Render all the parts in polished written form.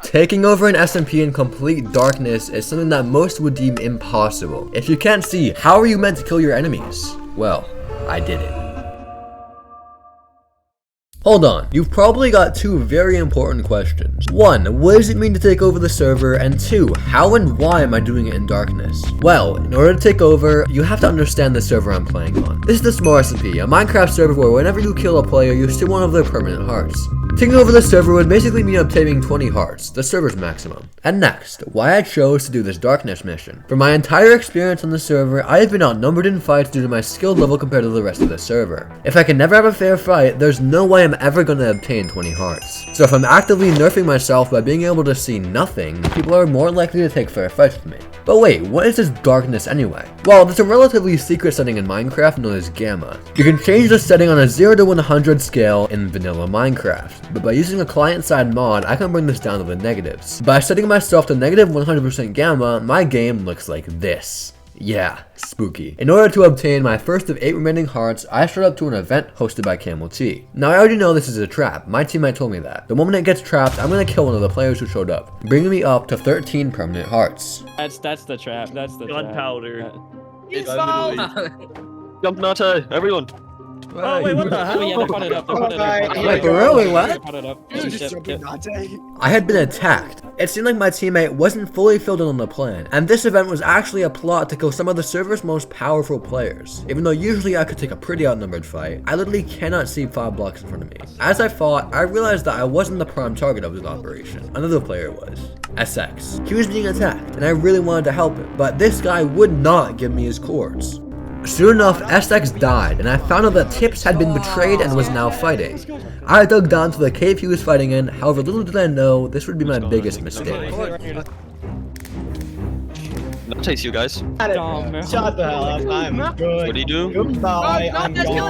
Taking over an SMP in complete darkness is something that most would deem impossible. If you can't see, how are you meant to kill your enemies? Well, I did it. Hold on, you've probably got two very important questions. One, what does it mean to take over the server? And two, how and why am I doing it in darkness? Well, in order to take over, you have to understand the server I'm playing on. This is the Smore SMP, a Minecraft server where whenever you kill a player, you steal one of their permanent hearts. Taking over the server would basically mean obtaining 20 hearts, the server's maximum. And next, why I chose to do this darkness mission. For my entire experience on the server, I have been outnumbered in fights due to my skill level compared to the rest of the server. If I can never have a fair fight, there's no way I'm ever going to obtain 20 hearts. So if I'm actively nerfing myself by being able to see nothing, people are more likely to take fair fights with me. But wait, what is this darkness anyway? Well, there's a relatively secret setting in Minecraft known as Gamma. You can change the setting on a 0 to 100 scale in vanilla Minecraft, but by using a client-side mod, I can bring this down to the negatives. By setting myself to negative 100% Gamma, my game looks like this. Yeah, spooky. In order to obtain my first of 8 remaining hearts, I showed up to an event hosted by Camel T. Now I already know this is a trap, my teammate told me that. The moment it gets trapped, I'm gonna kill one of the players who showed up, bringing me up to 13 permanent hearts. That's the trap, that's the gunpowder. It's foul! Jump Nata, everyone. Oh wait, what the hell? Yeah, they caught it up, Wait, really? What? I had been attacked. It seemed like my teammate wasn't fully filled in on the plan, and this event was actually a plot to kill some of the server's most powerful players. Even though usually I could take a pretty outnumbered fight, I literally cannot see 5 blocks in front of me. As I fought, I realized that I wasn't the prime target of this operation. Another player was. SX. He was being attacked, and I really wanted to help him, but this guy would not give me his cords. Soon enough, SX died, and I found out that Tips had been betrayed and was now fighting. I dug down to the cave he was fighting in, however little did I know, this would be my biggest mistake. I'll chase you guys. Shut the hell up, I'm good. What do you do? Goodbye, I'm gone. Who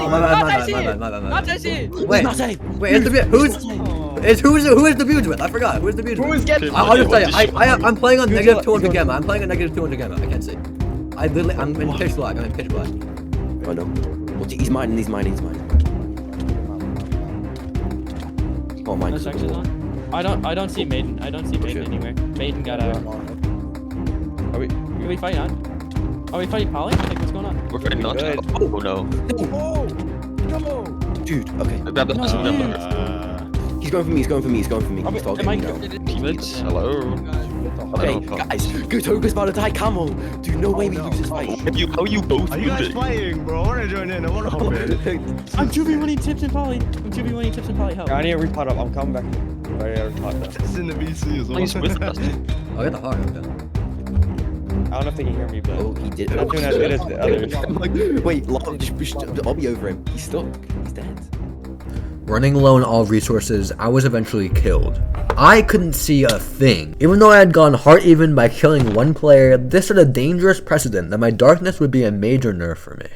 is the Buge with? I forgot. Who is the Buge with? Who's getting? I'll just tell you, I'm playing on negative 200 gamma. I'm playing on negative 200 gamma. I can't see. I'm in pitch black. I'm in pitch black. Oh no. He's mining. Oh my god. I don't see Maiden. I don't see Maiden anywhere. Maiden got out. Are we fighting on? Are we fighting Polly? I think what's going on? We're fighting not. Oh no. Oh, no. Dude, okay. Grab the He's going for me. He's following me now. teammates. Hello. Okay, guys. Gotoka's about to die. Come on. Dude, no way we lose this fight. How are you both Are you guys playing, bro? I wanna join in. I wanna hop in. I'm 2v1ing Tips and Polly. Help. I need to repot up. I'm coming back. I need to repot up. It's in the VC as well. Please with us. I'll get the heart. Okay. I don't know if they can hear me, but Oh, he did. not doing as good as the others. I'm like, wait, I'll be over him. He's stuck. He's dead. Running low on all resources, I was eventually killed. I couldn't see a thing. Even though I had gone heart even by killing one player, this set a dangerous precedent that my darkness would be a major nerf for me.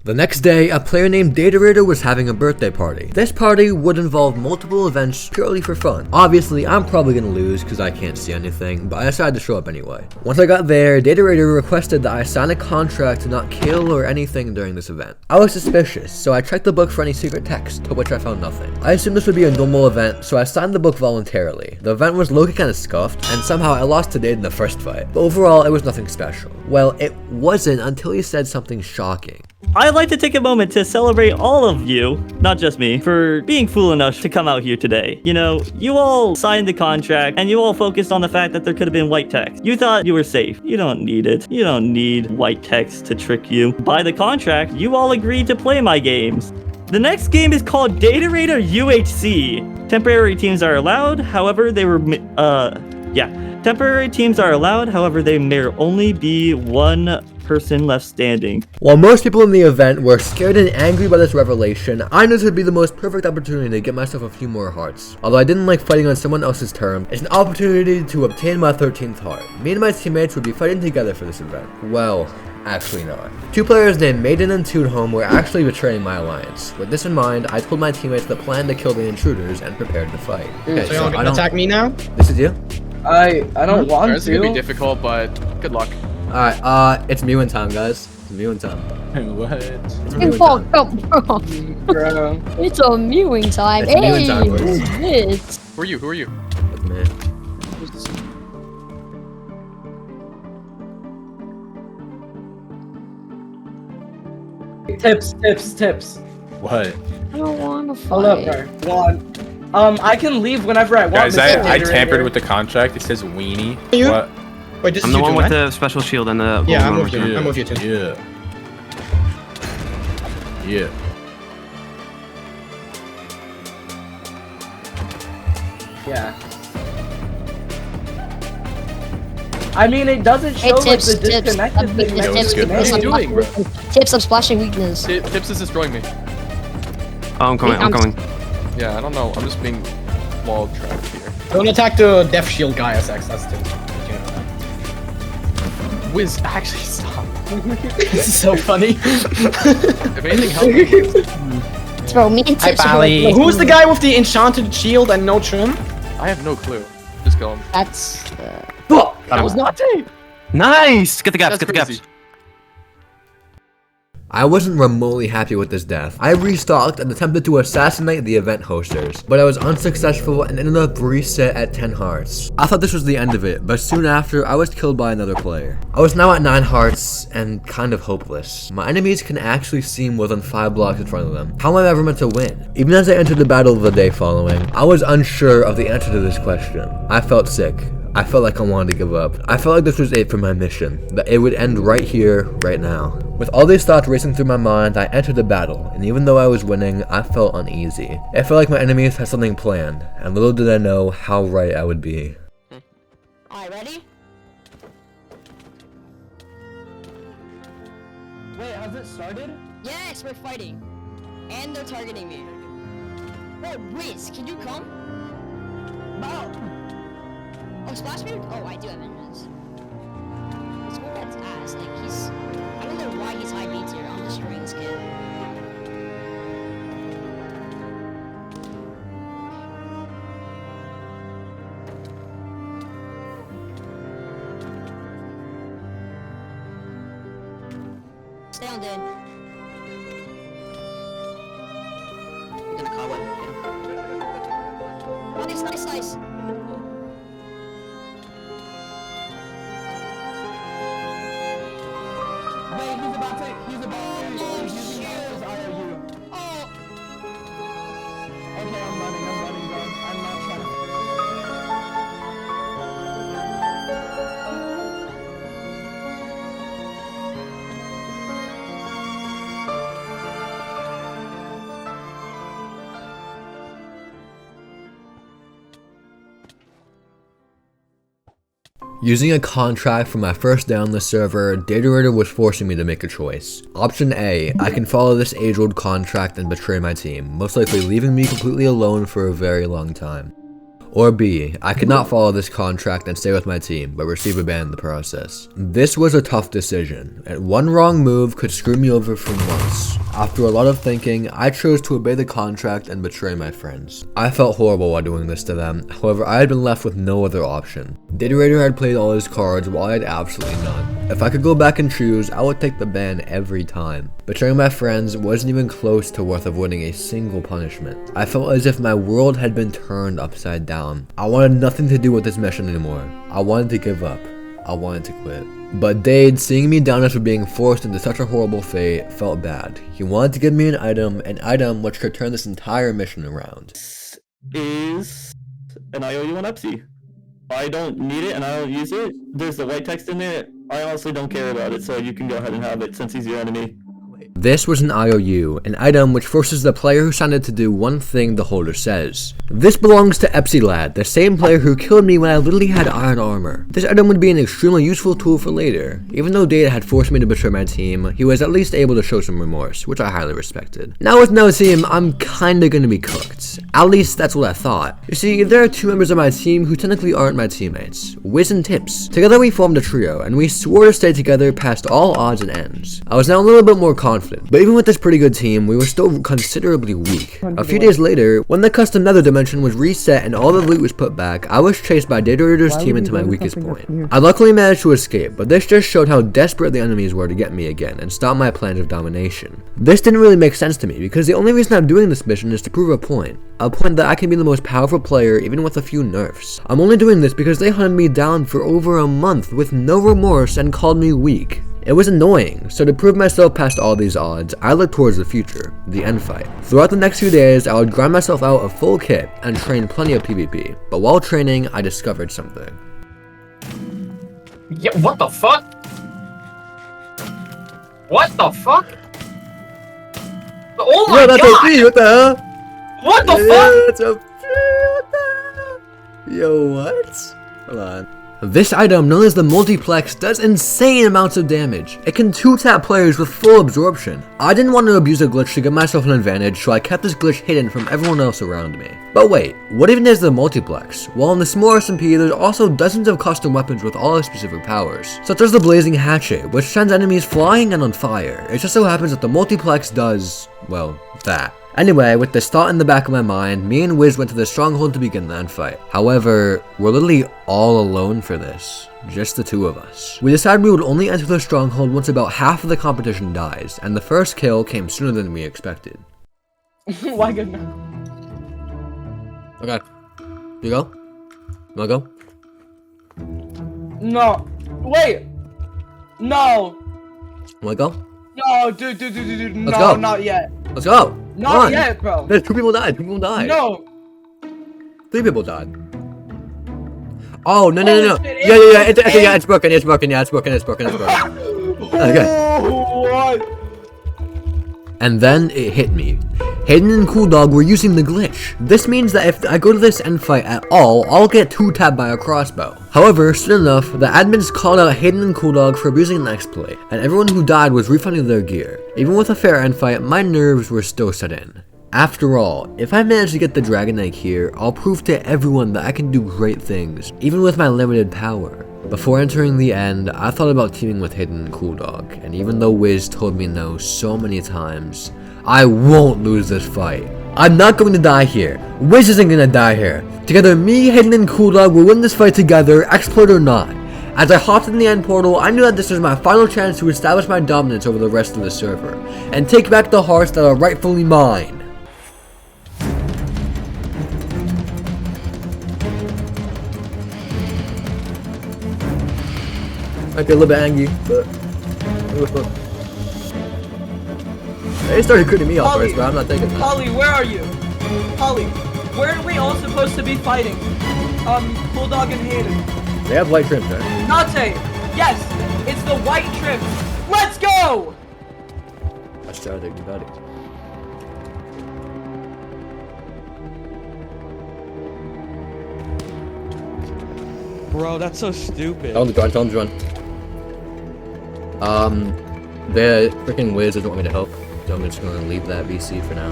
The next day, a player named Datarator was having a birthday party. This party would involve multiple events purely for fun. Obviously, I'm probably gonna lose because I can't see anything, but I decided to show up anyway. Once I got there, Datarator requested that I sign a contract to not kill or anything during this event. I was suspicious, so I checked the book for any secret text, to which I found nothing. I assumed this would be a normal event, so I signed the book voluntarily. The event was low-key kinda scuffed, and somehow I lost to Dade in the first fight. But overall, it was nothing special. Well, it wasn't until he said something shocking. I'd like to take a moment to celebrate all of you, not just me, for being fool enough to come out here today. You know, you all signed the contract, and you all focused on the fact that there could have been white text. You thought you were safe. You don't need it. You don't need white text to trick you. By the contract, you all agreed to play my games. The next game is called Datarator UHC. Temporary teams are allowed, however, Temporary teams are allowed, however, they may only be one person left standing. While most people in the event were scared and angry by this revelation, I knew this would be the most perfect opportunity to get myself a few more hearts. Although I didn't like fighting on someone else's terms, it's an opportunity to obtain my 13th heart. Me and my teammates would be fighting together for this event. Well, actually not. 2 players named Maiden and Toonhome were actually betraying my alliance. With this in mind, I told my teammates the plan to kill the intruders and prepared to fight. Okay, so y'all gonna attack me now? This is you? I don't want It's gonna be difficult, but good luck. Alright, it's Mew and time, guys. It's Mew and time. What? It's Mew and time. Bro. It's a mewing time. It's mewing Hey, time, boys. who's this? Who are you? That's me. tips. What? I don't want to Hold up, fight. bro. I can leave whenever I want. Guys, I Mr. tampered Datarator. with the contract. It says weenie. You? What? Wait, this I'm is the you one too, with right? the special shield and the. Yeah, I'm golden with you. armor. I'm with you too. Yeah. Yeah. Yeah. I mean, it doesn't Hey, show like tips, the tips. disconnected thing next Tips, to the What are name. you doing, bro? Tips, I'm splashing weakness. Tips is destroying me. Oh, I'm coming. I'm coming. Yeah, I don't know. I'm just being wall trapped here. Don't attack the Death Shield guy, SX. That's too. You know that. Wiz, actually stop. This is so funny. If anything, help me. Bro, me and Hi, tips are Bally. like- Who's the guy with the enchanted shield and no trim? I have no clue. Just kill him. That's. That was not tape. Nice. Get the gaps. That's Get the gaps. crazy. I wasn't remotely happy with this death. I restocked and attempted to assassinate the event hosters, but I was unsuccessful and ended up reset at 10 hearts. I thought this was the end of it, but soon after, I was killed by another player. I was now at 9 hearts and kind of hopeless. My enemies can actually see more than 5 blocks in front of them. How am I ever meant to win? Even as I entered the battle of the day following, I was unsure of the answer to this question. I felt sick. I felt like I wanted to give up. I felt like this was it for my mission, that it would end right here, right now. With all these thoughts racing through my mind, I entered the battle, and even though I was winning, I felt uneasy. It felt like my enemies had something planned, and little did I know how right I would be. Alright, ready? Wait, has it started? Yes, we're fighting. And they're targeting me. Whoa, Riz, can you come? No. Oh, splash me? Oh, I do have enemies. It's one that's ass. Like, he's. I don't know why he's high B tier. I'm destroying this kid. Stay on dead. You're gonna call it. Nice. Wait, he's about to use using his IOU. Oh, Okay, I'm running, bro. I'm not trying to. Using a contract for my first day on the server, Datarator was forcing me to make a choice. Option A, I can follow this age-old contract and betray my team, most likely leaving me completely alone for a very long time. Or B, I could not follow this contract and stay with my team, but receive a ban in the process. This was a tough decision, and one wrong move could screw me over for months. After a lot of thinking, I chose to obey the contract and betray my friends. I felt horrible while doing this to them, however I had been left with no other option. Datarator had played all his cards while I had absolutely none. If I could go back and choose, I would take the ban every time. Betraying my friends wasn't even close to worth avoiding a single punishment. I felt as if my world had been turned upside down. I wanted nothing to do with this mission anymore. I wanted to give up. I wanted to quit. But Dade, seeing me down after being forced into such a horrible fate, felt bad. He wanted to give me an item which could turn this entire mission around. This is an IOU on Epsi. I don't need it and I don't use it. There's the white text in there. I honestly don't care about it, so you can go ahead and have it since he's your enemy. This was an IOU, an item which forces the player who signed it to do one thing the holder says. This belongs to Epsi Lad, the same player who killed me when I literally had iron armor. This item would be an extremely useful tool for later. Even though Data had forced me to betray my team, he was at least able to show some remorse, which I highly respected. Now with no team, I'm kinda gonna be cooked. At least that's what I thought. You see, there are two members of my team who technically aren't my teammates, Wiz and Tips. Together we formed a trio, and we swore to stay together past all odds and ends. I was now a little bit more confident, but even with this pretty good team, we were still considerably weak. A few days later, when the custom nether dimension was reset and all the loot was put back, I was chased by Datarator's team into my weakest point. I luckily managed to escape, but this just showed how desperate the enemies were to get me again and stop my plans of domination. This didn't really make sense to me, because the only reason I'm doing this mission is to prove a point that I can be the most powerful player even with a few nerfs. I'm only doing this because they hunted me down for over a month with no remorse and called me weak. It was annoying, so to prove myself past all these odds, I looked towards the future, the end fight. Throughout the next few days, I would grind myself out a full kit and train plenty of PvP, but while training, I discovered something. Yeah, what the fuck? What the fuck? Oh my Yo, that's god! OP, what the hell? What the That's OP, what the hell? Yo, what? Hold on. This item, known as the Multiplex, does insane amounts of damage. It can 2-tap players with full absorption. I didn't want to abuse a glitch to give myself an advantage, so I kept this glitch hidden from everyone else around me. But wait, what even is the Multiplex? Well, in the Smore SMP, there's also dozens of custom weapons with all specific powers, such as the Blazing Hatchet, which sends enemies flying and on fire. It just so happens that the Multiplex does, well, that. Anyway, with this thought in the back of my mind, me and Wiz went to the stronghold to begin the end fight. However, we're literally all alone for this. Just the two of us. We decided we would only enter the stronghold once about half of the competition dies, and the first kill came sooner than we expected. Why good now? Okay. You go? You wanna go? No. Wait. No. Wanna go? No, dude. Let's No, go. not yet. Let's go! Not yet, bro. There's 2 people died. 2 people died. No. 3 people died. Oh, no. shit, Yeah. It's broken. It's broken. Okay. What? And then it hit me. Hayden and Cool Dog were using the glitch. This means that if I go to this end fight at all, I'll get 2-tapped by a crossbow. However, soon enough, the admins called out Hayden and Cool Dog for abusing an exploit, and everyone who died was refunding their gear. Even with a fair end fight, my nerves were still set in. After all, if I manage to get the Dragon Egg here, I'll prove to everyone that I can do great things, even with my limited power. Before entering the end, I thought about teaming with Hayden and Cool Dog, and even though Wiz told me no so many times, I won't lose this fight. I'm not going to die here. Wiz isn't gonna die here. Together, me, Hayden, and Cool Dog will win this fight together, exploit or not. As I hopped in the end portal, I knew that this was my final chance to establish my dominance over the rest of the server, and take back the hearts that are rightfully mine. Might be a little bit angry, but they started critting me off first, but I'm not taking that. Holly, where are you? Holly, where are we all supposed to be fighting? Cool Dog and Hayden. They have white trims, right? Nate, yes, it's the white trim. Let's go! That's how they got it. Bro, that's so stupid. Tell them to run. The freaking Wiz doesn't want me to help, so I'm just gonna leave that VC for now.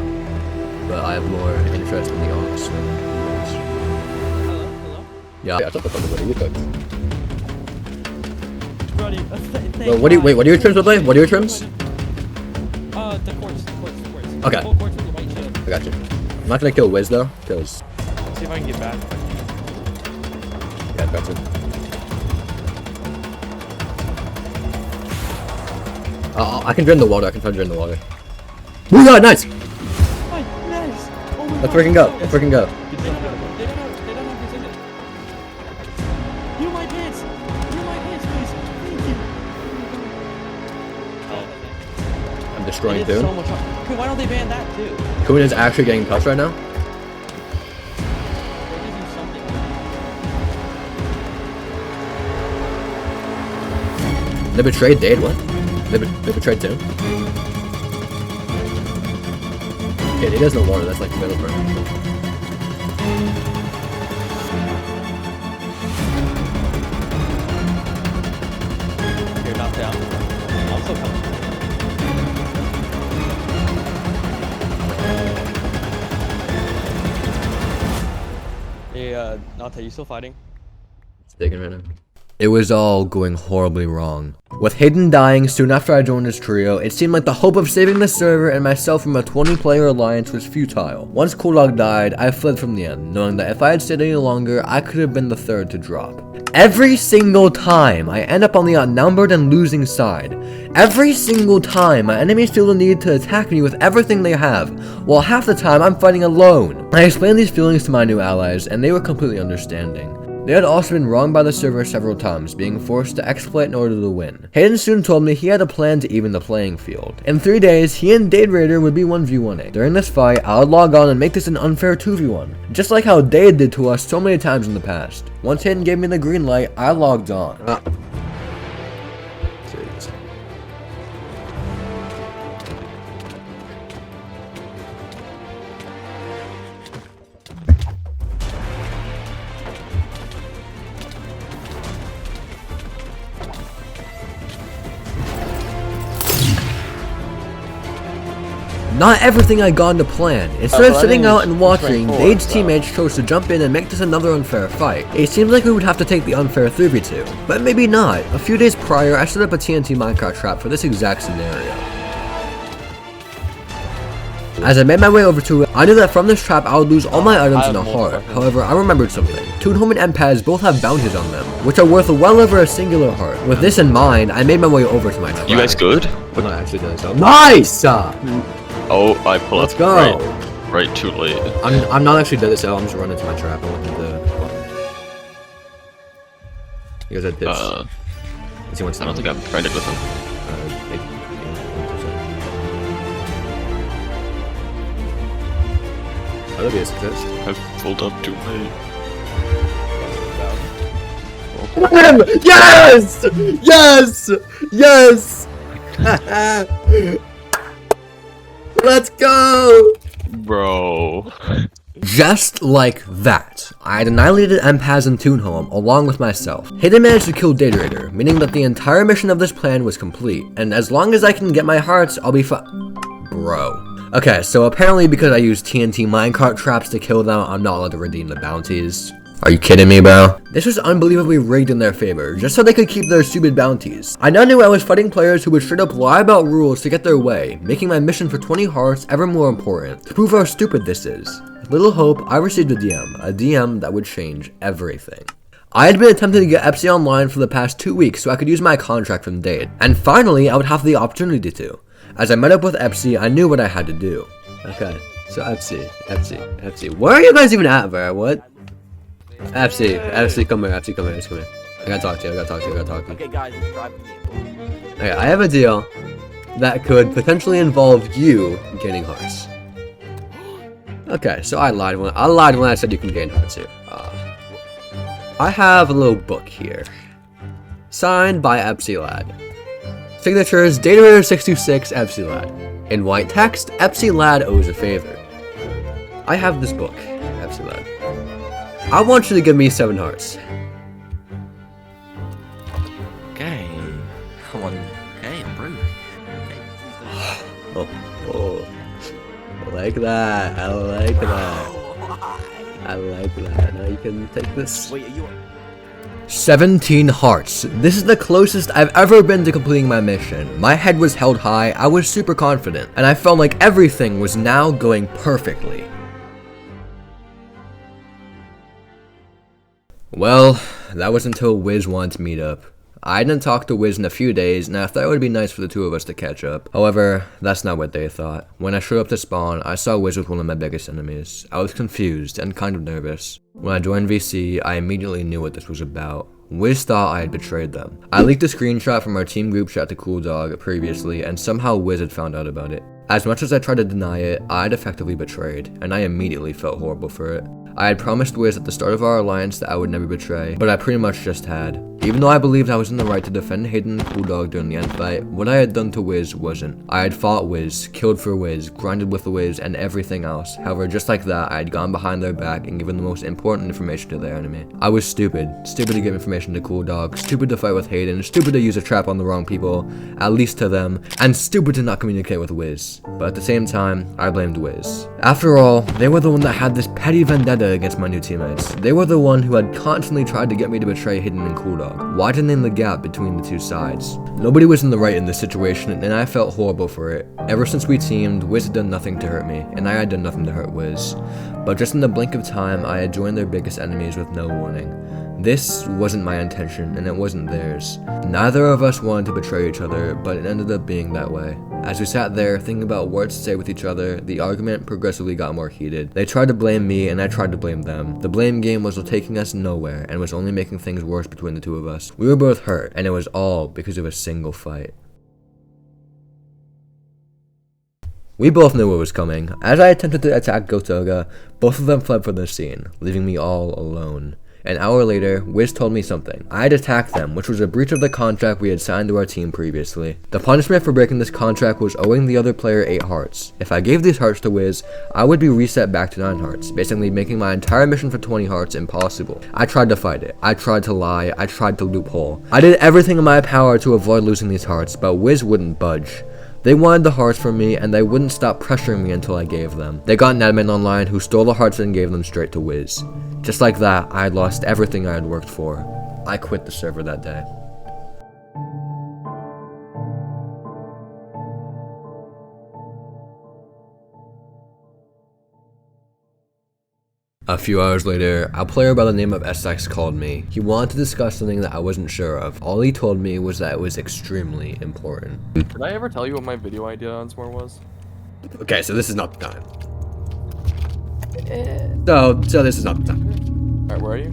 But I have more interest in the Ox than Hello? Yeah, shut the fuck up, buddy. You cooked. Brody, Well, what are your trims, by the way? What are your trims? The quartz. Okay. Full quartz with the white shield. I got you. I'm not gonna kill Wiz though, because See if I can get back. yeah, that's it. I can drain the water. I can try to drain the water. Oh god, nice! Nice! Oh my Let's freaking go. Let's freaking go. They don't know who's in it. You my pants! Please. Thank you. I'm destroying It is so Toon. much hard. Why don't they ban that too? Toon is actually getting touched right now. They're using something. They betrayed Dade, what? They betrayed Toon? Okay, he does no water, that's like the middle part. You're knocked down. I'm still coming. Hey, Nate, you still fighting? It's taking right now. It was all going horribly wrong. With Hayden dying soon after I joined his trio, it seemed like the hope of saving the server and myself from a 20-player alliance was futile. Once Cool Dog died, I fled from the end, knowing that if I had stayed any longer, I could have been the third to drop. Every single time, I end up on the outnumbered and losing side. Every single time, my enemies feel the need to attack me with everything they have, while half the time I'm fighting alone. I explained these feelings to my new allies, and they were completely understanding. They had also been wronged by the server several times, being forced to exploit in order to win. Hayden soon told me he had a plan to even the playing field. In 3 days, he and Dade Raider would be 1v1ing. During this fight, I would log on and make this an unfair 2v1, just like how Dade did to us so many times in the past. Once Hayden gave me the green light, I logged on. Not everything I got into plan. Instead of sitting out and watching, Dade's teammates chose to jump in and make this another unfair fight. It seems like we would have to take the unfair 3v2, but maybe not. A few days prior, I set up a TNT Minecraft trap for this exact scenario. As I made my way over to it, I knew that from this trap I would lose all my items in a heart. However, I remembered something. Toonhome and MPAS both have bounties on them, which are worth well over a singular heart. With this in mind, I made my way over to my trap. You guys good? We're not actually doing so. Nice! Oh, I pull Let's up go! right too late. I'm not actually dead as hell. I'm just running to my trap. I want to you guys had this. I don't think I'm friended with him. That'll be a success. I've pulled up too late. Yes! Yes! Yes! Let's go! Bro. Just like that, I had annihilated MPAS and Toonhome along with myself. Hayden managed to kill Dade Raider, meaning that the entire mission of this plan was complete, and as long as I can get my hearts, I'll be Bro. Okay, so apparently because I used TNT minecart traps to kill them, I'm not allowed to redeem the bounties. Are you kidding me, bro? This was unbelievably rigged in their favor, just so they could keep their stupid bounties. I now knew I was fighting players who would straight up lie about rules to get their way, making my mission for 20 hearts ever more important, to prove how stupid this is. With little hope, I received a DM that would change everything. I had been attempting to get Epsi online for the past 2 weeks so I could use my contract from Dade, and finally I would have the opportunity to. As I met up with Epsi, I knew what I had to do. Okay, so Epsi. Where are you guys even at, bro? What? Epsi, come here, just come here. I gotta talk to you, Okay, guys, it's driving me. Okay, I have a deal that could potentially involve you gaining hearts. Okay, so I lied when I said you can gain hearts here. I have a little book here. Signed by Epsi Lad. Signatures, Data 626 Epsi Lad. In white text, Epsi Lad owes a favor. I have this book, Epsi Lad. I want you to give me 7 hearts. Okay. Come on. Okay, bro. Oh. I like that. I like that. Now you can take this. Wait, are you... 17 hearts. This is the closest I've ever been to completing my mission. My head was held high, I was super confident, and I felt like everything was now going perfectly. Well, that was until Wiz wanted to meet up. I didn't talk to Wiz in a few days, and I thought it would be nice for the two of us to catch up. However, that's not what they thought. When I showed up to spawn, I saw Wiz with one of my biggest enemies. I was confused and kind of nervous. When I joined VC, I immediately knew what this was about. Wiz thought I had betrayed them. I leaked a screenshot from our team group chat to CoolDog previously, and somehow Wiz had found out about it. As much as I tried to deny it, I had effectively betrayed, and I immediately felt horrible for it. I had promised Wiz at the start of our alliance that I would never betray, but I pretty much just had. Even though I believed I was in the right to defend Hayden and CoolDog during the end fight, what I had done to Wiz wasn't. I had fought Wiz, killed for Wiz, grinded with Wiz, and everything else. However, just like that, I had gone behind their back and given the most important information to their enemy. I was stupid. Stupid to give information to CoolDog, stupid to fight with Hayden, stupid to use a trap on the wrong people, at least to them, and stupid to not communicate with Wiz. But at the same time, I blamed Wiz. After all, they were the one that had this petty vendetta against my new teammates. They were the one who had constantly tried to get me to betray Hayden and CoolDog, widening the gap between the two sides. Nobody was in the right in this situation, and I felt horrible for it. Ever since we teamed, Wiz had done nothing to hurt me, and I had done nothing to hurt Wiz. But just in the blink of time, I had joined their biggest enemies with no warning. This wasn't my intention, and it wasn't theirs. Neither of us wanted to betray each other, but it ended up being that way. As we sat there thinking about words to say with each other, the argument progressively got more heated. They tried to blame me and I tried to blame them. The blame game was taking us nowhere and was only making things worse between the two of us. We were both hurt, and it was all because of a single fight. We both knew what was coming. As I attempted to attack Gotoga, both of them fled from the scene, leaving me all alone. An hour later, Wiz told me something. I had attacked them, which was a breach of the contract we had signed to our team previously. The punishment for breaking this contract was owing the other player 8 hearts. If I gave these hearts to Wiz, I would be reset back to 9 hearts, basically making my entire mission for 20 hearts impossible. I tried to fight it. I tried to lie. I tried to loophole. I did everything in my power to avoid losing these hearts, but Wiz wouldn't budge. They wanted the hearts from me, and they wouldn't stop pressuring me until I gave them. They got an admin online who stole the hearts and gave them straight to Wiz. Just like that, I had lost everything I had worked for. I quit the server that day. A few hours later, a player by the name of SX called me. He wanted to discuss something that I wasn't sure of. All he told me was that it was extremely important. Did I ever tell you what my video idea on Smore was? Okay, so this is not the time. So this is not the time. Alright, where are you?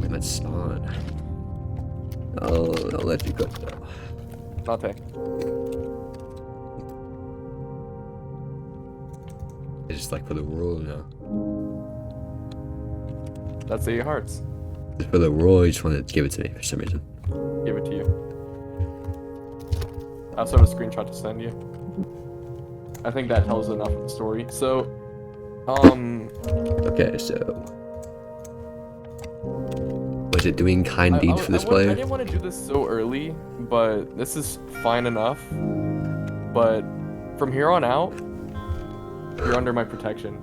I'm at spawn. I'll let you go though. Nate. It's just like for the rule, you know. That's the 8 hearts. Just for the rule, you just want to give it to me for some reason. Give it to you. I also have a screenshot to send you. I think that tells enough of the story. So, okay, so was it doing kind deeds for this player? I didn't want to do this so early, but this is fine enough. But from here on out, you're under my protection.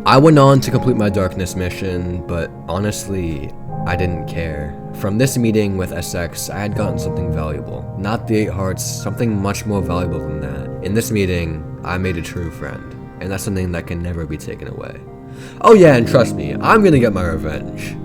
I went on to complete my darkness mission, but honestly, I didn't care. From this meeting with SX, I had gotten something valuable. Not the 8 hearts, something much more valuable than that. In this meeting, I made a true friend, and that's something that can never be taken away. Oh yeah, and trust me, I'm gonna get my revenge.